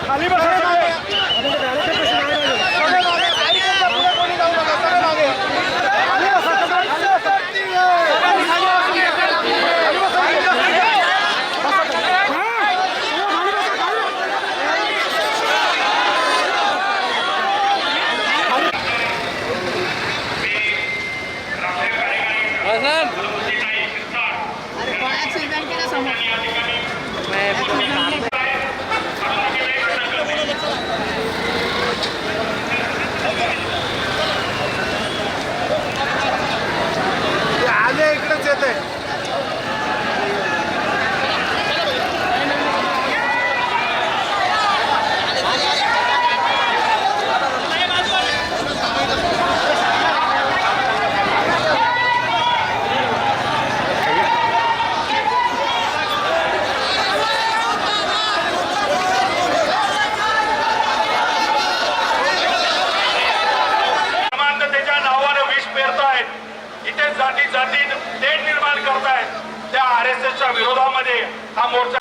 खाली बसा तेढ निर्माण करतायत त्या आरएसएसच्या विरोधामध्ये हा मोर्चा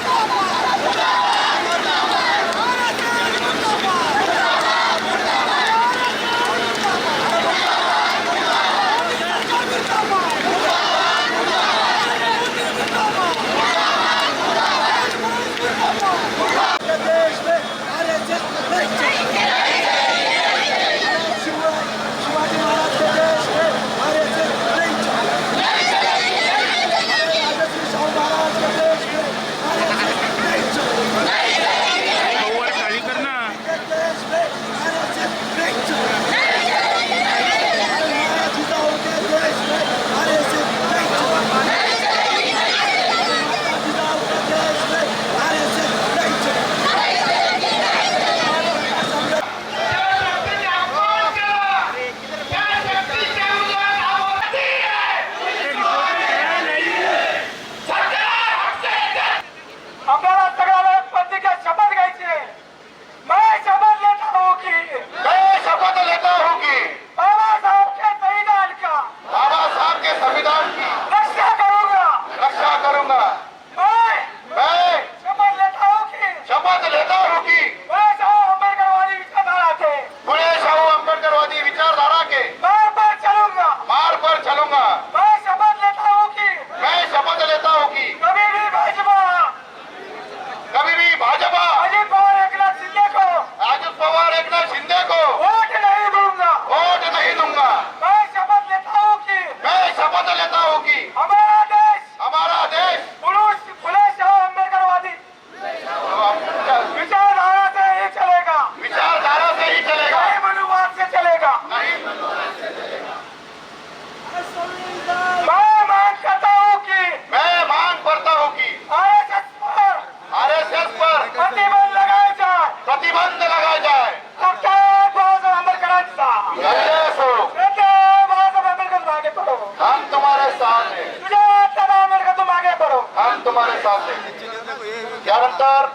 त्यानंतर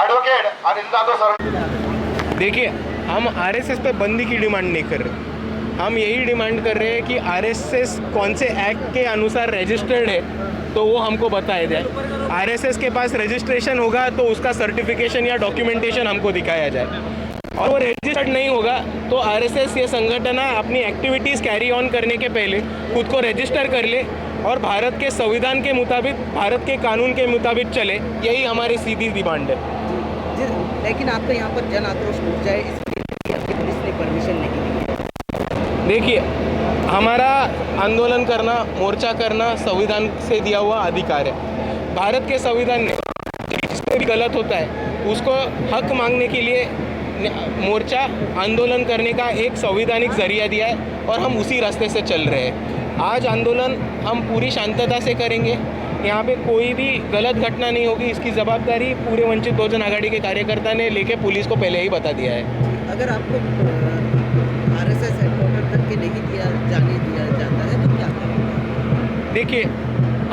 एडवोकेट अनिल जाधव सर। देखिए, हम आरएसएस पे बंदी की डिमांड नहीं कर रहे, हम यही डिमांड कर रहे हैं कि आरएसएस कौन से एक्ट के अनुसार रजिस्टर्ड है तो वो हमको बताया जाए। आरएसएस के पास रजिस्ट्रेशन होगा तो उसका सर्टिफिकेशन या डॉक्यूमेंटेशन हमको दिखाया जाए, और वो रजिस्टर्ड नहीं होगा तो आरएसएस ये संगठन अपनी एक्टिविटीज़ कैरी ऑन करने के पहले खुद को रजिस्टर कर ले और भारत के संविधान के मुताबिक, भारत के कानून के मुताबिक चले। यही हमारी सीधी डिमांड है। लेकिन आपको यहाँ पर जन आक्रोश टूट जाए इसके लिए पुलिस ने परमिशन नहीं दी है। देखिए, हमारा आंदोलन करना, मोर्चा करना संविधान से दिया हुआ अधिकार है। भारत के संविधान ने जिससे भी गलत होता है उसको हक मांगने के लिए मोर्चा आंदोलन करने का एक संवैधानिक जरिया दिया है और हम उसी रास्ते से चल रहे हैं। आज आंदोलन हम पूरी शांतता से करेंगे, यहाँ पे कोई भी गलत घटना नहीं होगी। इसकी जवाबदारी पूरे वंचित बहुजन आघाड़ी के कार्यकर्ता ने लेके पुलिस को पहले ही बता दिया है। अगर आपको आरएसएस हेडक्वार्टर तक के नहीं जाने दिया जाता है तो क्या करेंगे? देखिए,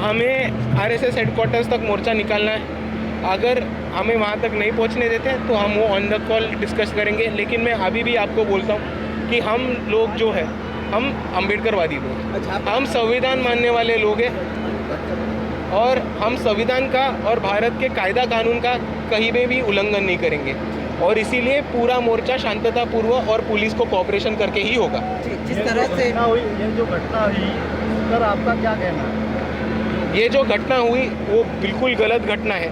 हमें आरएसएस हेडक्वार्टर्स तक मोर्चा निकालना है। अगर हमें वहाँ तक नहीं पहुँचने देते तो हम वो ऑन द कॉल डिस्कस करेंगे। लेकिन मैं अभी भी आपको बोलता हूँ कि हम लोग जो है, हम अम्बेडकरवादी लोग, हम संविधान मानने वाले लोग हैं। और हम संविधान का और भारत के कायदा कानून का कहीं में भी उल्लंघन नहीं करेंगे और इसीलिए पूरा मोर्चा शांततापूर्व और पुलिस को कोऑपरेशन करके ही होगा। जिस तरह से ये जो घटना हुई सर, आपका क्या कहना है? ये जो घटना हुई वो बिल्कुल गलत घटना है।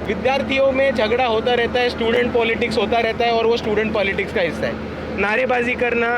विद्यार्थियों में झगड़ा होता रहता है, स्टूडेंट पॉलिटिक्स होता रहता है और वो स्टूडेंट पॉलिटिक्स का हिस्सा है। नारेबाजी करना,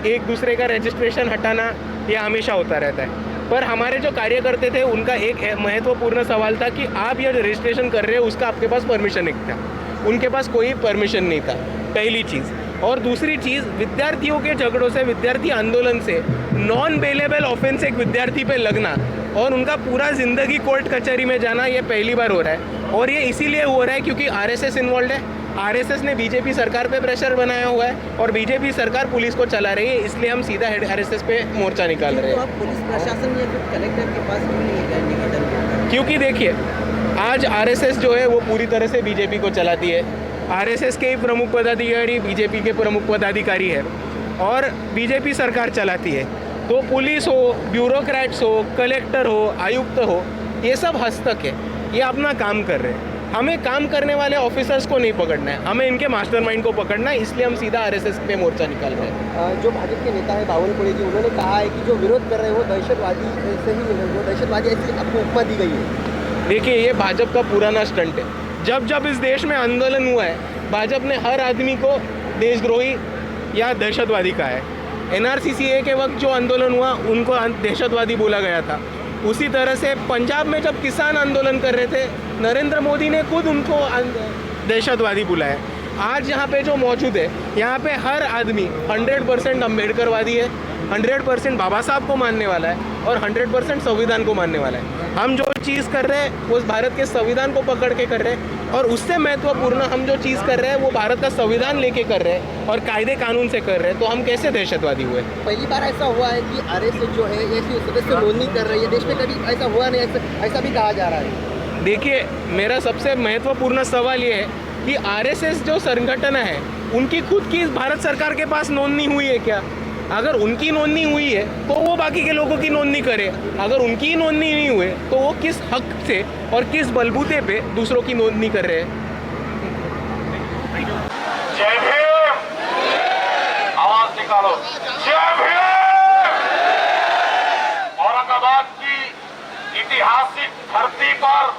एक दूसरे का रजिस्ट्रेशन हटाना, ये हमेशा होता रहता है। पर हमारे जो कार्यकर्ता थे उनका एक महत्वपूर्ण सवाल था कि आप ये रजिस्ट्रेशन कर रहे हो उसका आपके पास परमिशन नहीं था। उनके पास कोई परमिशन नहीं था, पहली चीज़। और दूसरी चीज़, विद्यार्थियों के झगड़ों से, विद्यार्थी आंदोलन से नॉन बेलेबल ऑफेंस एक विद्यार्थी पे लगना और उनका पूरा ज़िंदगी कोर्ट कचहरी में जाना, ये पहली बार हो रहा है। और ये इसीलिए हो रहा है क्योंकि आरएसएस इन्वॉल्व है। आरएसएस ने बीजेपी सरकार पे प्रेशर बनाया हुआ है और बीजेपी सरकार पुलिस को चला रही है, इसलिए हम सीधा आरएसएस पे मोर्चा निकाल रहे हैं। आप पुलिस प्रशासन या फिर कलेक्टर के पास क्यों नहीं गए निवेदन? क्योंकि देखिए, आज आरएसएस जो है वो पूरी तरह से बीजेपी को चलाती है। आरएसएस के ही प्रमुख पदाधिकारी बीजेपी के प्रमुख पदाधिकारी है और बीजेपी सरकार चलाती है। तो पुलिस हो, ब्यूरोक्रेट्स हो, कलेक्टर हो, आयुक्त हो, ये सब हस्तक है, ये अपना काम कर रहे हैं। हमें काम करने वाले ऑफिसर्स को नहीं पकड़ना है, हमें इनके मास्टरमाइंड को पकड़ना है, इसलिए हम सीधा आरएसएस पे मोर्चा निकाल रहे हैं। जो भाजपा के नेता है बावनकुळे जी, उन्होंने कहा है कि जो विरोध कर रहे हैं वो दहशतवादी से ही वो दहशतवादी ऐसी आपको उपमा दी गई है। देखिए, ये भाजपा का पुराना स्टंट है। जब जब इस देश में आंदोलन हुआ है, भाजपा ने हर आदमी को देशद्रोही या दहशतवादी कहा है। एनआरसीसीए के वक्त जो आंदोलन हुआ उनको दहशतवादी बोला गया था। उसी तरह से पंजाब में जब किसान आंदोलन कर रहे थे, नरेंद्र मोदी ने खुद उनको दहशतवादी बुलाया। आज यहाँ पे जो मौजूद है, यहाँ पे हर आदमी 100% अम्बेडकरवादी है, 100% बाबा साहब को मानने वाला है और 100% संविधान को मानने वाला है। हम जो चीज़ कर रहे हैं वो भारत के संविधान को पकड़ के कर रहे हैं और उससे महत्वपूर्ण हम जो चीज़ कर रहे हैं वो भारत का संविधान लेके कर रहे हैं और कायदे कानून से कर रहे हैं। तो हम कैसे दहशतवादी हुए? पहली बार ऐसा हुआ है कि आरएसएस जो है ऐसी सदस्य नोंदनी कर रही है, देश में कभी ऐसा हुआ नहीं, ऐसा भी कहा जा रहा है। देखिए, मेरा सबसे महत्वपूर्ण सवाल ये है कि आरएसएस जो संगठन है उनकी खुद की भारत सरकार के पास नोंदनी हुई है क्या? अगर उनकी नोंदनी हुई है तो वो बाकी के लोगों की नोंदनी करे। अगर उनकी नोंदनी नहीं हुई तो वो किस हक से और किस बलबूते पे दूसरों की नोंदनी कर रहे हैं? जय भीम, आवाज निकालो, जय भीम। औरंगाबाद की ऐतिहासिक धरती पर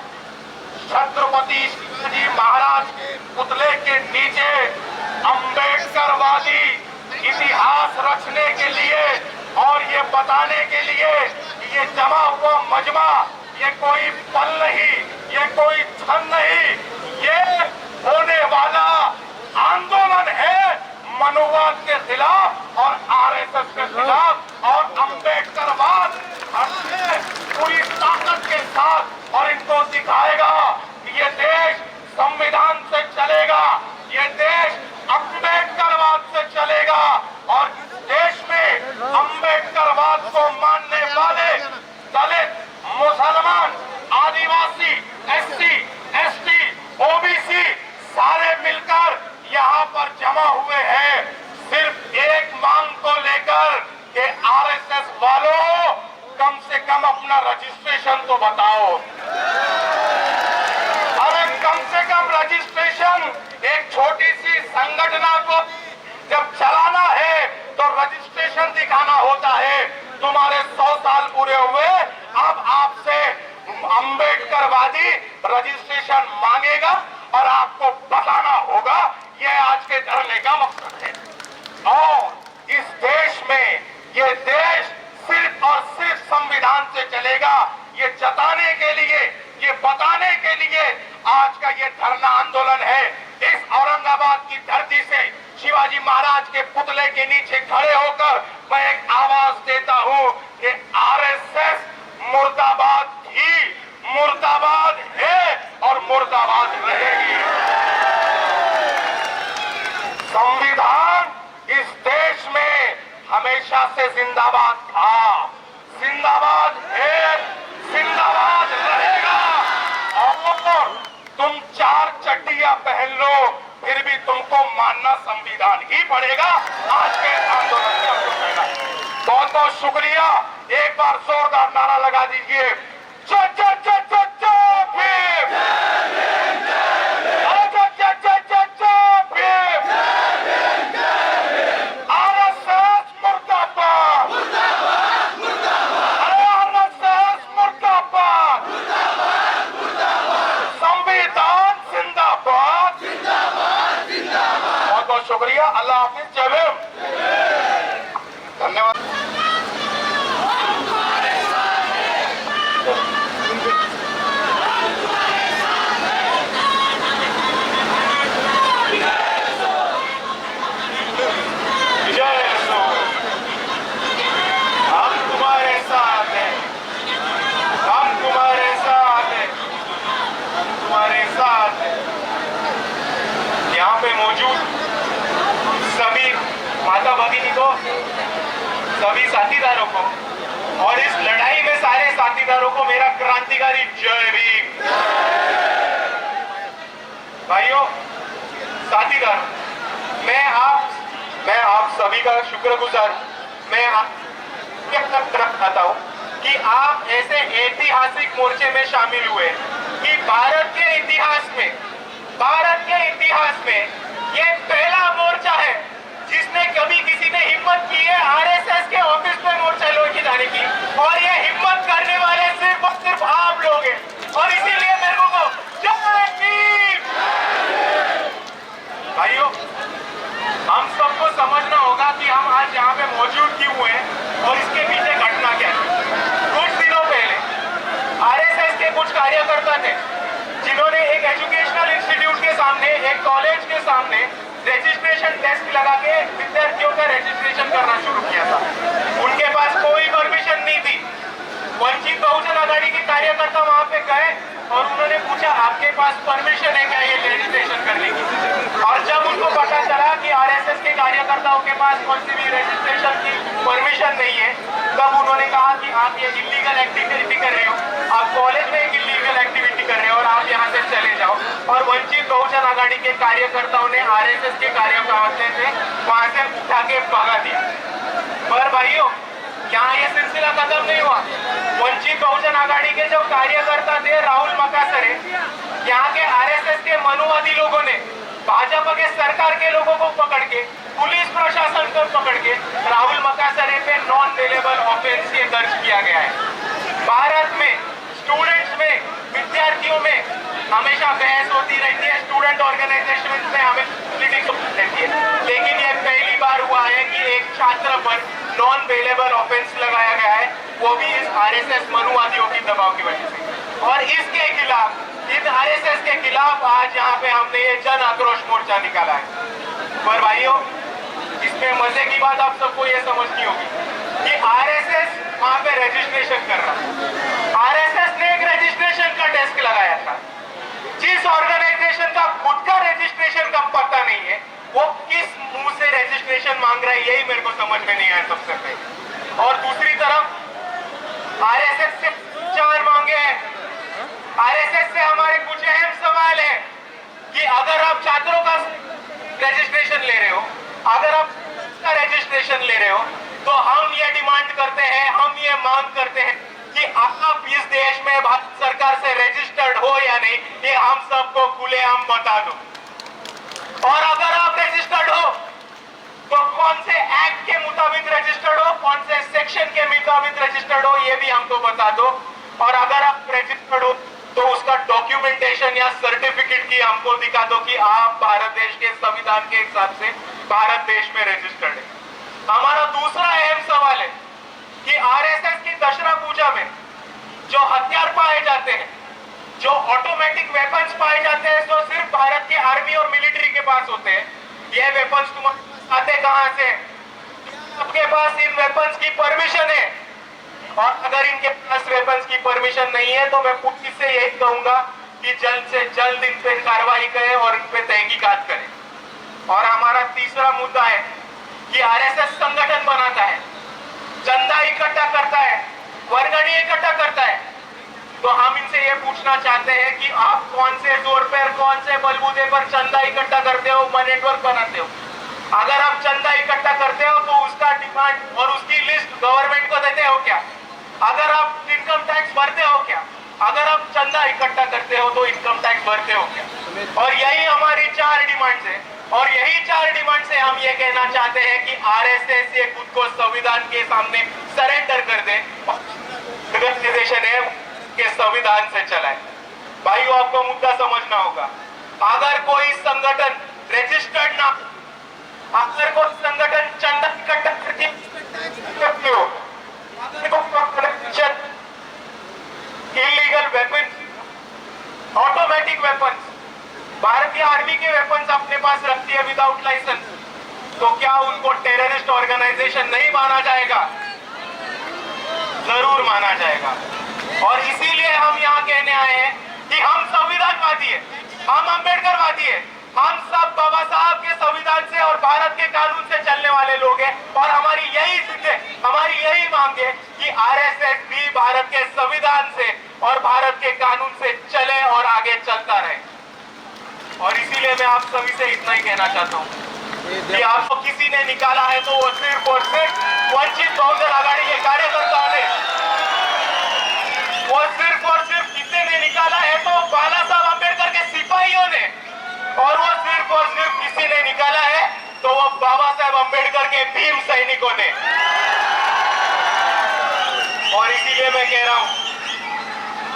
छत्रपति शिवाजी महाराज के पुतले के नीचे अम्बेडकरवादी इतिहास रचने के लिए और ये बताने के लिए कि ये जमा हुआ मजमा ये कोई पल नहीं, ये कोई क्षण नहीं, ये होने वाला आंदोलन है मनुवाद के खिलाफ और आरएसएस के खिलाफ और अम्बेडकरवाद पूरी ताकत के साथ और इनको दिखाएगा कि ये देश संविधान से चलेगा, ये देश अम्बेडकरवाद से चलेगा और इस देश में अम्बेडकरवाद को मानने वाले दलित, मुसलमान, आदिवासी, एससी, एसटी, ओबीसी सारे मिलकर यहाँ पर जमा हुए हैं सिर्फ एक मांग को लेकर कि आरएसएस वालों कम से कम अपना रजिस्ट्रेशन तो बताओ। अरे कम से कम रजिस्ट्रेशन, एक छोटी सी संगठना को जब चलाना है तो रजिस्ट्रेशन दिखाना होता है। तुम्हारे 100 साल पूरे हुए, अब आपसे अम्बेडकरवादी रजिस्ट्रेशन मांगेगा और आपको बताना होगा। ये आज के धरने का मकसद है। और इस देश में ये देश सिर्फ और सिर्फ संविधान से चलेगा, ये जताने के लिए, ये बताने के लिए आज का ये धरना आंदोलन है। इस औरंगाबाद की धरती से शिवाजी महाराज के पुतले के नीचे खड़े होकर मैं एक आवाज देता हूं कि आरएसएस मुर्दाबाद थी, मुर्दाबाद है और मुर्दाबाद रहेगी। संविधान इस देश में हमेशा से जिंदाबाद था, जिंदाबाद है, जिंदाबाद रहेगा। और तुम 4 चड्डियां पहन लो फिर भी तुमको मानना संविधान ही पड़ेगा। आज के आंदोलन में बहुत बहुत शुक्रिया। एक बार जोरदार नारा लगा दीजिए, शुक्रिया। अल्लाह हाफिज। जय भीम। धन्यवाद। हम तुम्हारे साथ हैं, हम तुम्हारे साथ हैं, हम तुम्हारे साथ हैं। यहाँ पे मौजूद सभी माता भगिनी को, सभी साथीदारों को और इस लड़ाई में सारे साथीदारों को मेरा क्रांतिकारी जय भीम। भाइयों, साथीदार, मैं आप सभी का शुक्रगुजार। मैं चाहता हूं कि आप ऐसे ऐतिहासिक मोर्चे में शामिल हुए कि भारत के इतिहास में ये पहला मोर्चा है जिसने कभी किसी ने हिम्मत की है आरएसएस के ऑफिस पे मोर्चा लेके जाने की, और ये हिम्मत करने वाले सिर्फ और सिर्फ आप लोग हैं। और इसीलिए मेरे को जय भीम। भाइयों, हम सबको समझना होगा कि हम आज यहाँ पे मौजूद क्यों हुए हैं और इसके पीछे घटना क्या है। कुछ दिनों पहले आरएसएस के कुछ कार्यकर्ता थे जिन्होंने एक एजुकेशनल इंस्टीट्यूट के सामने, एक कॉलेज के सामने रजिस्ट्रेशन डेस्क लगा के विद्यार्थियों का रजिस्ट्रेशन करना शुरू किया था। उनके पास कोई परमिशन नहीं थी। वंचित बहुजन आघाड़ी के कार्यकर्ता वहां पे गए और उन्होंने पूछा, आपके पास परमिशन है क्या ये रजिस्ट्रेशन करने की? और जब उनको पता चला कि आरएसएस के कार्यकर्ताओं के पास कौन सी भी रजिस्ट्रेशन की परमिशन नहीं है, तब उन्होंने कहा कि आप ये इलीगल एक्टिविटी कर रहे हो, आप कॉलेज में एक इलीगल एक्टिविटी कर रहे हो और आप यहाँ से चले जाओ। और वंचित बहुजन आघाड़ी के कार्यकर्ताओं ने आरएसएस के कार्यकर्ताओं से वहां से उठा के भगा दिया। पर भाइयों, यहाँ ये सिलसिला खत्म नहीं हुआ। वंचित बहुजन आघाड़ी के जो कार्यकर्ता थे राहुल मकासरे, यहाँ के आरएसएस के मनुवादी लोगों ने भाजपा के सरकार के लोगों को पकड़ के, पुलिस प्रशासन को पकड़ के राहुल मकासरे पे नॉन बेलेबल ऑफेंस ये दर्ज किया गया है। भारत में स्टूडेंट्स में, विद्यार्थियों में हमेशा बहस होती रहती है, स्टूडेंट ऑर्गेनाइजेशन में हमें पॉलिटिक्स रहती है, लेकिन ये पहली बार हुआ है कि एक छात्र पर नॉन बेलेबल ऑफेंस लगाया गया है, वो भी इस आरएसएस मनुवादियों की दबाव की वजह से। और इसके खिलाफ, इन आरएसएस के खिलाफ आज यहाँ पे हमने ये जन आक्रोश मोर्चा निकाला है। पर भाइयों, इसमें मजे की बात आप सबको ये समझनी होगी कि आरएसएस वहां पे रजिस्ट्रेशन कर रहा है। आरएसएस ने एक रजिस्ट्रेशन का डेस्क लगाया था। जिस ऑर्गेनाइजेशन का खुद का रजिस्ट्रेशन का पता नहीं है, वो किस मुंह से रजिस्ट्रेशन मांग रहा है, यही मेरे को समझ में नहीं आया सबसे पहले। और दूसरी तरफ आरएसएस से चार मांगे हैं। आरएसएस से हमारे कुछ अहम सवाल है कि अगर आप छात्रों का रजिस्ट्रेशन ले रहे हो, अगर आप रजिस्ट्रेशन ले रहे हो, तो हम ये डिमांड करते हैं, हम ये मांग करते हैं कि आप इस देश में भारत सरकार से रजिस्टर्ड हो या नहीं, ये हम सबको खुलेआम बता दो। और अगर आप रजिस्टर्ड हो तो कौन से एक्ट के मुताबिक रजिस्टर्ड हो, कौन से सेक्शन के मुताबिक रजिस्टर्ड हो, ये भी हमको बता दो। और अगर आप रजिस्टर्ड हो तो उसका डॉक्यूमेंटेशन या सर्टिफिकेट की हमको दिखा दो कि आप भारत देश के संविधान के हिसाब से भारत देश में रजिस्टर्ड है। हमारा दूसरा अहम सवाल है कि आरएसएस की दशहरा पूजा में जो हथियार पाए जाते हैं, जो ऑटोमेटिक वेपन्स पाए जाते हैं, तो सिर्फ भारत के आर्मी और मिलिट्री के पास होते हैं। ये वेपन्स तुम्हारे आते कहां से? आपके पास इन वेपन्स की परमिशन है? और अगर इनके पास वेपन्स की परमिशन नहीं है तो मैं पुलिस से यही कहूंगा कि जल्द से जल्द इन पे कार्रवाई करें और इन पे तहकीकात करें। और हमारा तीसरा मुद्दा है कि आरएसएस संगठन बनाता है, चंदा इकट्ठा करता है, वर्गणी इकट्ठा करता है, तो हम इनसे ये पूछना चाहते हैं कि आप कौन से जोर पर, कौन से बलबूते पर चंदा इकट्ठा करते हो, नेटवर्क बनाते हो? अगर आप चंदा इकट्ठा करते हो तो उसका डिमांड और उसकी लिस्ट गवर्नमेंट को देते हो क्या? अगर आप इनकम टैक्स भरते हो क्या? अगर आप चंदा इकट्ठा करते हो तो इनकम टैक्स भरते हो क्या? और यही हमारी 4 डिमांड्स है, और यही 4 डिमांड से हम ये कहना चाहते हैं कि आरएसएस ये खुद को संविधान के सामने सरेंडर कर दे, ऑर्गेनाइजेशन है के संविधान से चलाए। भाइयों, आपको मुद्दा समझना होगा। अगर कोई संगठन रजिस्टर्ड ना, अगर कोई संगठन चंदा इकट्ठा करके हो, इलीगल वेपन्स, ऑटोमेटिक वेपन्स, भारतीय आर्मी के वेपन्स अपने पास रखती है विदाउट लाइसेंस, तो क्या उनको टेररिस्ट ऑर्गेनाइजेशन नहीं माना जाएगा? जरूर माना जाएगा। और इसीलिए हम यहाँ कहने आए हैं कि हम संविधानवादी है, हम अंबेडकरवादी है, हम सब बाबा साहब के संविधान से और भारत के कानून से चलने वाले लोग हैं, और हमारी यही जिद है, हमारी यही मांग है कि आरएसएस भी भारत के संविधान से और भारत के कानून से चले और आगे चलता रहे। और इसीलिए मैं आप सभी से इतना ही कहना चाहता हूँ कि आपको किसी ने निकाला है तो वो सिर्फ और सिर्फ वंचित बहुजन आघाड़ी के कार्यकर्ताओं ने, वो सिर्फ और सिर्फ किसी ने निकाला है तो बाला साहब अंबेडकर के सिपाहियों ने, और वो सिर्फ और सिर्फ किसी ने निकाला है तो वो बाबा साहब अंबेडकर के भीम सैनिकों ने। और इसीलिए मैं कह रहा हूं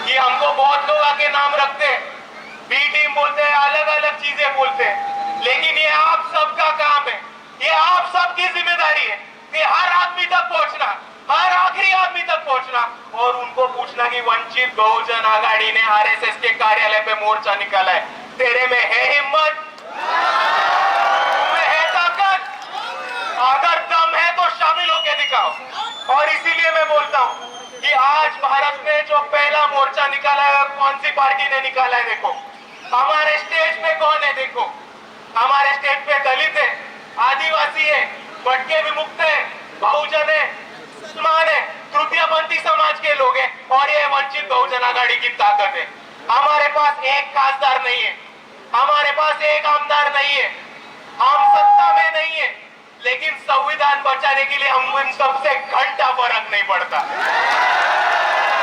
कि हमको बहुत लोग आके नाम रखते हैं, बी टीम बोलते हैं, अलग अलग चीजें बोलते हैं, लेकिन ये आप सबका काम है, ये आप सबकी जिम्मेदारी है कि हर आदमी तक पहुंचना, हर आखिरी आदमी तक पहुंचना, और उनको पूछना कि वंचित बहुजन आघाड़ी ने आरएसएस के कार्यालय पे मोर्चा निकाला है, तेरे में है हिम्मत, तुम्हें है ताकत? अगर दम है तो शामिल होकर दिखाओ। और इसीलिए मैं बोलता हूं कि आज भारत में जो पहला मोर्चा निकाला है, कौन सी पार्टी ने निकाला है? देखो, हमारे स्टेज पे कौन है? देखो, हमारे स्टेज पे दलित है, आदिवासी है, भटके विमुक्त है, बहुजन है, मुसलमान है, तृतीयपंथी समाज के लोग हैं, और ये वंचित बहुजन आघाड़ी की ताकत है। हमारे पास एक खासदार नहीं है, हमारे पास एक आमदार नहीं है, हम सत्ता में नहीं है, लेकिन संविधान बचाने के लिए हम इन सबसे घंटा फर्क नहीं पड़ता।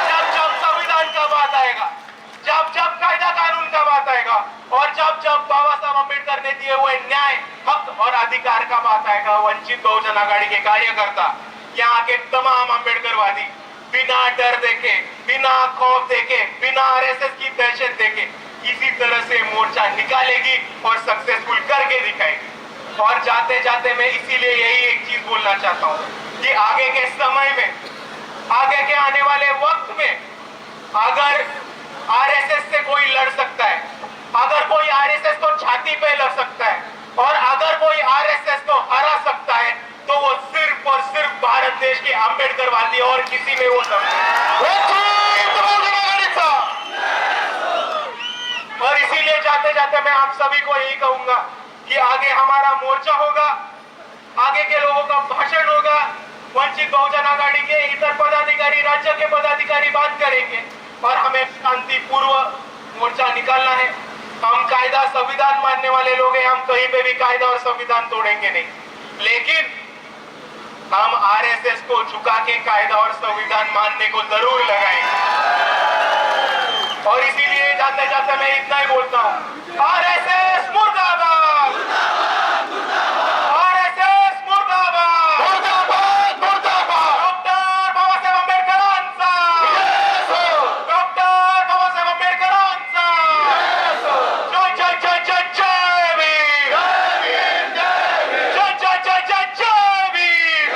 जब जब संविधान का बात आएगा, जब जब कायदा कानून का बात आएगा, और जब जब बाबा साहब अंबेडकर ने दिए हुए न्याय, हक और अधिकार का बात आएगा, वंचित बहुजन आघाड़ी के कार्यकर्ता, यहाँ के तमाम अंबेडकरवादी बिना डर देखे, बिना खौफ देखे, बिना आरएसएस की दहशत देखे इसी तरह से मोर्चा निकालेगी और सक्सेसफुल करके दिखाएगी। और जाते जाते मैं इसीलिए यही एक चीज बोलना चाहता हूँ कि आगे के समय में, आगे के आने वाले वक्त में, अगर आरएसएस से कोई लड़ सकता है, अगर कोई आरएसएस को छाती पे लड़ सकता है, और अगर कोई आरएसएस को हरा सकता है, तो वो सिर्फ और सिर्फ भारत देश के अंबेडकरवादी, और किसी में वो और इसीलिए जाते जाते मैं आप सभी को यही कहूंगा कि आगे हमारा मोर्चा होगा, आगे के लोगों का भाषण होगा, वंचित बहुजन आघाड़ी के इतर पदाधिकारी, राज्य के पदाधिकारी बात करेंगे, और हमें शांतिपूर्व मोर्चा निकालना है। हम कायदा संविधान मानने वाले लोग हैं, हम कहीं पे भी कायदा और संविधान तोड़ेंगे नहीं, लेकिन हम आरएसएस को झुका के कायदा और संविधान मानने को जरूर लगाएंगे। और इसीलिए जाते जाते मैं इतना ही बोलता हूँ, आरएसएस मुर्दाबाद, आरएसएस मुर्दाबाद, मुर्दाबाद, मुर्दाबाद। Doctor Baba Saheb Ambedkar answer, doctor Baba Saheb Ambedkar answer. जय जय जय जय जय वीर, जय जय जय जय जय वीर,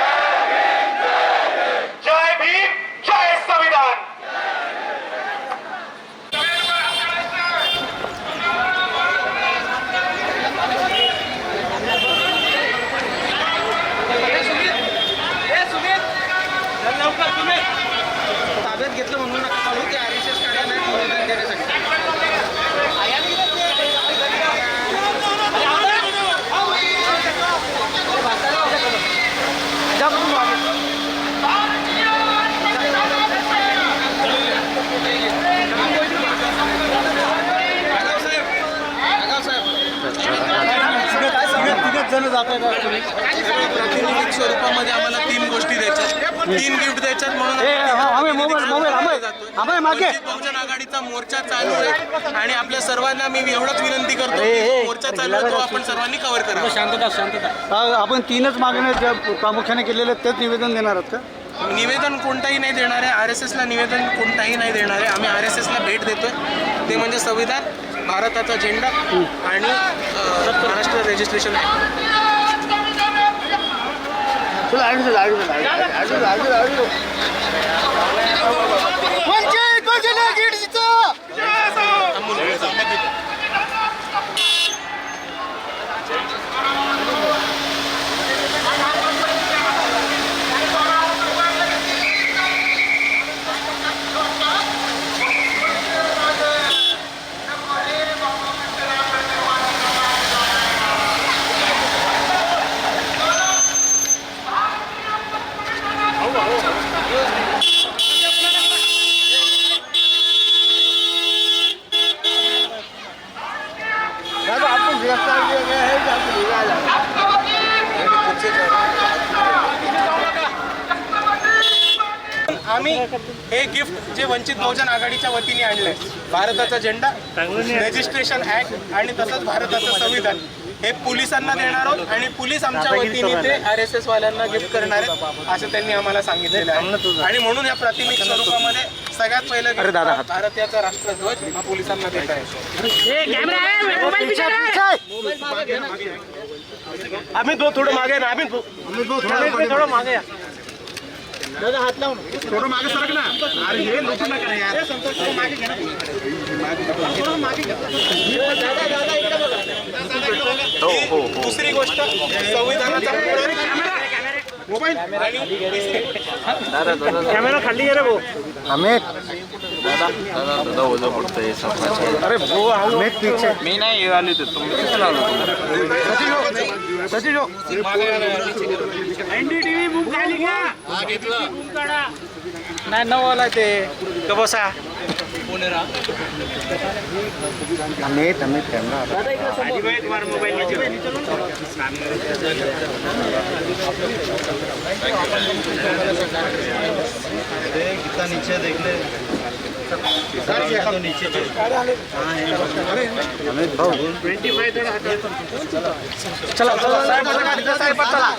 जय भीम, जय संविधान। जण जात आहेत तुम्ही प्रातिनिधिक स्वरूपामध्ये आम्हाला 3 गोष्टी द्यायच्यात, 3 गिफ्ट द्यायच्यात म्हणून वंचित बहुजन आघाडीचा मोर्चा चालू आहे आणि आपल्या सर्वांना मी एवढंच विनंती करतो की जो मोर्चा चालू आहे तो आपण सर्वांनी कव्हर करावा. शांतता. आपण 3च मागण्या ज्या प्रामुख्याने केलेल्या आहेत तेच निवेदन देणार आहात का? निवेदन कोणताही नाही देणार आहे, RSSला निवेदन कोणताही नाही देणार आहे. आम्ही RSSला भेट देतोय, ते म्हणजे संविधान, भारताचा झेंडा आणि महाराष्ट्र रजिस्ट्रेशन ॲक्ट. आम्ही हे गिफ्ट जे वंचित बहुजन आघाडीच्या वतीने आणलंय, भारताचा झेंडा, रजिस्ट्रेशन ॲक्ट आणि तसंच भारताचं संविधान, हे पोलिसांना देणार आहोत आणि पोलीस आमच्या वतीने ते RSS वाल्यांना गिफ्ट करणार आहेत असं त्यांनी आम्हाला सांगितलेलं आहे. आणि म्हणून या प्रातिनिधिक स्वरूपामध्ये सगळ्यात पहिलं gift भारताचा राष्ट्रध्वज हा पोलिसांना देत आहे. आम्ही थोडं मागे ना, आम्ही थोडं मागे या. दादा हात लावून थोडं मागे सरक ना. अरे हे लोक नका यार. दुसरी गोष्ट संविधानाचा मोबाईल कॅमेरा खाली गेला भाऊ. अमित अरे भाऊ अमित पीछे मी नाही आली तर तुम्ही कसं लावलं? NDTV बुक झाली का? नाही नवला ते तो बसा. अमित कॅमेरा कितना नीचे देख ले. तो नीचे अमित भाऊ 25 चला साहेब चला.